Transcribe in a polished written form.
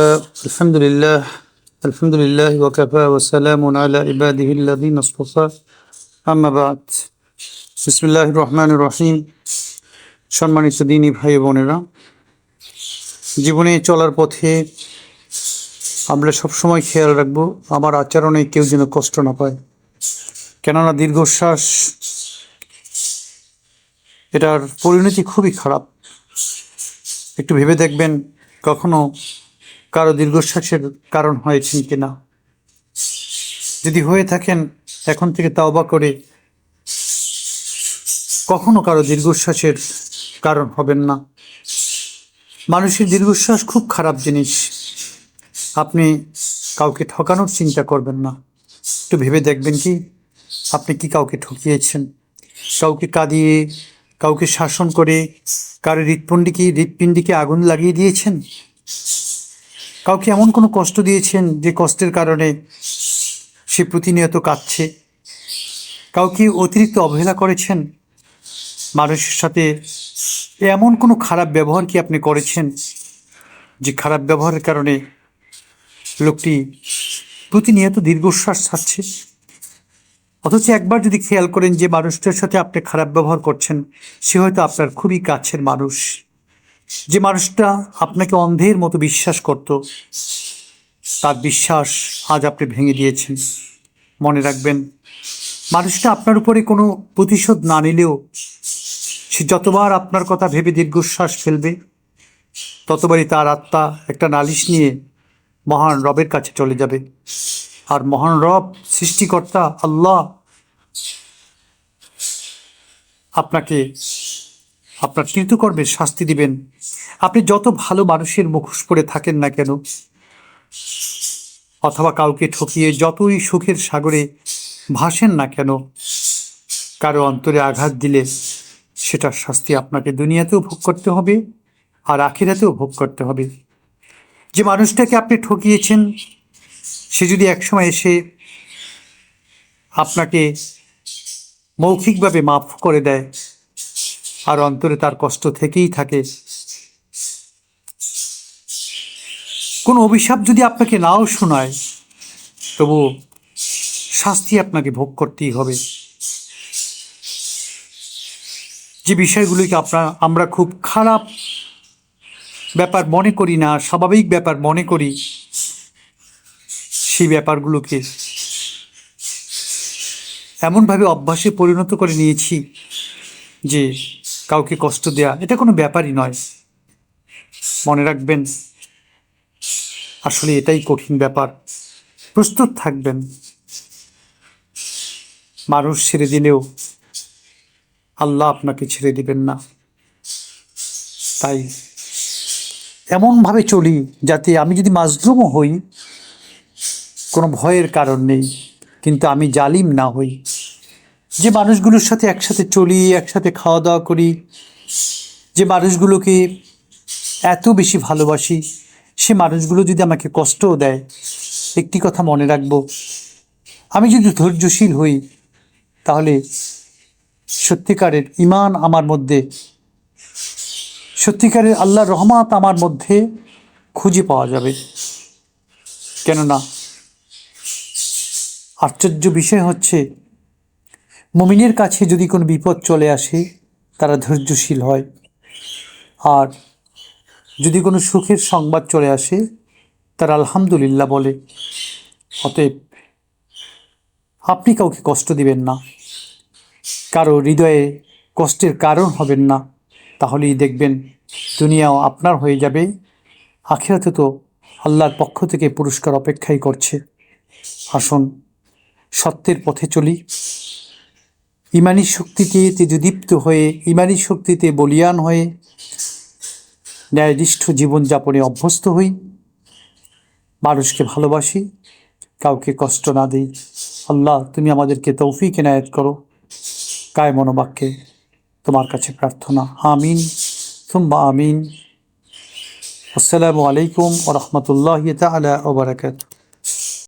الحمد لله الحمد لله وكفى وسلام على عباده الذين اصطفى أما بعد بسم الله الرحمن الرحيم সম্মানিত দিনী ভাই বোনেরা, জীবনে চলার পথে আমরা সবসময় খেয়াল রাখবো আমার আচরণে কেউ যেন কষ্ট না পায়। কেননা দীর্ঘশ্বাস এটার পরিণতি খুবই খারাপ। একটু ভেবে দেখবেন কখনো কারো দীর্ঘশ্বাসের কারণ হয়েছেন কিনা। যদি হয়ে থাকেন এখন থেকে তওবা করে কখনো কারো দীর্ঘশ্বাসের কারণ হবেন না। মানুষের দীর্ঘশ্বাস খুব খারাপ জিনিস। আপনি কাউকে ঠকানোর চিন্তা করবেন না। একটু ভেবে দেখবেন কি আপনি কি কাউকে ঠকিয়েছেন, কাউকে কাঁদিয়ে, কাউকে শাসন করে, কারো হৃৎপিণ্ডকে আগুন লাগিয়ে দিয়েছেন, কাউকে এমন কোনো কষ্ট দিয়েছেন যে কষ্টের কারণে সে প্রতিনিয়ত কাঁদছে, কাউকে অতিরিক্ত অবহেলা করেছেন, মানুষের সাথে এমন কোনো খারাপ ব্যবহার কি আপনি করেছেন যে খারাপ ব্যবহারের কারণে লোকটি প্রতিনিয়ত দীর্ঘশ্বাস ছাড়ছে। অথচ একবার যদি খেয়াল করেন যে মানুষটার সাথে আপনি খারাপ ব্যবহার করছেন সে হয়তো আপনার খুবই কাছের মানুষ, যে মানুষটা আপনাকে অন্ধের মতো বিশ্বাস করত, তার বিশ্বাস আজ আপনি ভেঙে দিয়েছেন। মনে রাখবেন, মানুষটা আপনার উপরে কোনো প্রতিশোধ না নিলেও সে যতবার আপনার কথা ভেবে দীর্ঘশ্বাস ফেলবে ততবারই তার আত্মা একটা নালিশ নিয়ে মহান রবের কাছে চলে যাবে। আর মহান রব সৃষ্টিকর্তা আল্লাহ আপনাকে আপনার কৃতকর্মের শাস্তি দিবেন। আপনি যত ভালো মানুষের মুখোশ পরে থাকেন না কেন, অথবা কাউকে ঠকিয়ে যতই সুখের সাগরে ভাসেন না কেন, কারো অন্তরে আঘাত দিলে সেটার শাস্তি আপনাকে দুনিয়াতেও ভোগ করতে হবে আর আখিরাতেও ভোগ করতে হবে। যে মানুষটাকে আপনি ঠকিয়েছেন সে যদি একসময় এসে আপনাকে মৌখিকভাবে মাফ করে দেয় আর অন্তরে তার কষ্ট থেকেই থাকে, কোনো অভিশাপ যদি আপনাকে নাও শোনায়, তবু শাস্তি আপনাকে ভোগ করতেই হবে। যে বিষয়গুলিকে আমরা খুব খারাপ ব্যাপার মনে করি না, স্বাভাবিক ব্যাপার মনে করি, সেই ব্যাপারগুলোকে এমনভাবে অভ্যাসে পরিণত করে নিয়েছি যে কাউকে কষ্ট দেয়া এটা কোনো ব্যাপারই নয়। মনে রাখবেন, আসলে এটাই কঠিন ব্যাপার। প্রস্তুত থাকবেন, মানুষ ছেড়ে দিলেও আল্লাহ আপনাকে ছেড়ে দিবেন না। তাই এমনভাবে চলি যাতে আমি যদি মাজলুমও হই কোনো ভয়ের কারণ নেই, কিন্তু আমি জালিম না হই। যে মানুষগুলোর সাথে একসাথে চলি, একসাথে খাওয়া দাওয়া করি, যে মানুষগুলোকে এত বেশি ভালোবাসি, সে মানুষগুলো যদি আমাকে কষ্টও দেয়, একটি কথা মনে রাখবো, আমি যদি ধৈর্যশীল হই তাহলে সত্যিকারের ঈমান আমার মধ্যে, সত্যিকারের আল্লাহর রহমত আমার মধ্যে খুঁজে পাওয়া যাবে। কেননা আশ্চর্য বিষয় হচ্ছে, মুমিনের কাছে যদি কোনো বিপদ চলে আসে তারা ধৈর্যশীল হয়, আর যদি কোনো সুখের সংবাদ চলে আসে তারা আলহামদুলিল্লাহ বলে। অতএব আপনি কাউকে কষ্ট দিবেন না, কারো হৃদয়ে কষ্টের কারণ হবেন না, তাহলেই দেখবেন দুনিয়াও আপনার হয়ে যাবে, আখিরাতে তো আল্লাহর পক্ষ থেকে পুরস্কার অপেক্ষাই করছে। আসুন সত্যের পথে চলি, ইমানি শক্তিতে তেজদীপ্ত হয়ে, ইমানি শক্তিতে বলিয়ান হয়ে ন্যায়নিষ্ঠ জীবনযাপনে অভ্যস্ত হই, মানুষকে ভালোবাসি, কাউকে কষ্ট না দিই। আল্লাহ তুমি আমাদেরকে তৌফিক এনায়েত করো। কায় মনোবাক্যে তোমার কাছে প্রার্থনা, আমিন সুম্মা আমিন। আসসালামু আলাইকুম ওয়া রাহমাতুল্লাহি তাআলা ওয়া বারাকাতুহু।